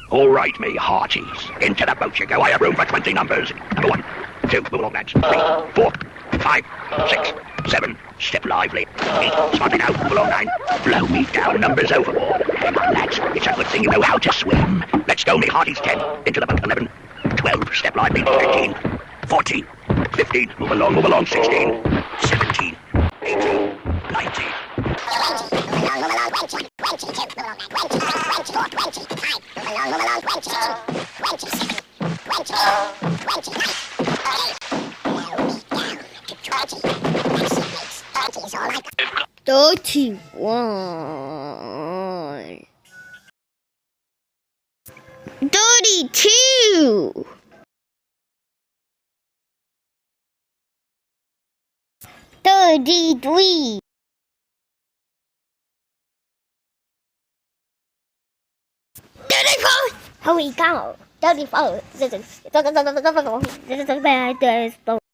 All right, me hearties. Into the boat you go. I have room for 20 numbers. Number 1, 2, move along, lads. 3, 4, 5, 6, 7, step lively. 8, smartly now, move along, 9. Blow me down, numbers overboard. Come on, lads, it's a good thing you know how to swim. Let's go, me hearties, 10. Into the boat, 11, 12, step lively. 13, 14, 15, move along, 16, 17, 18, 19. $31, $32, $33, $34. Here we go. 34.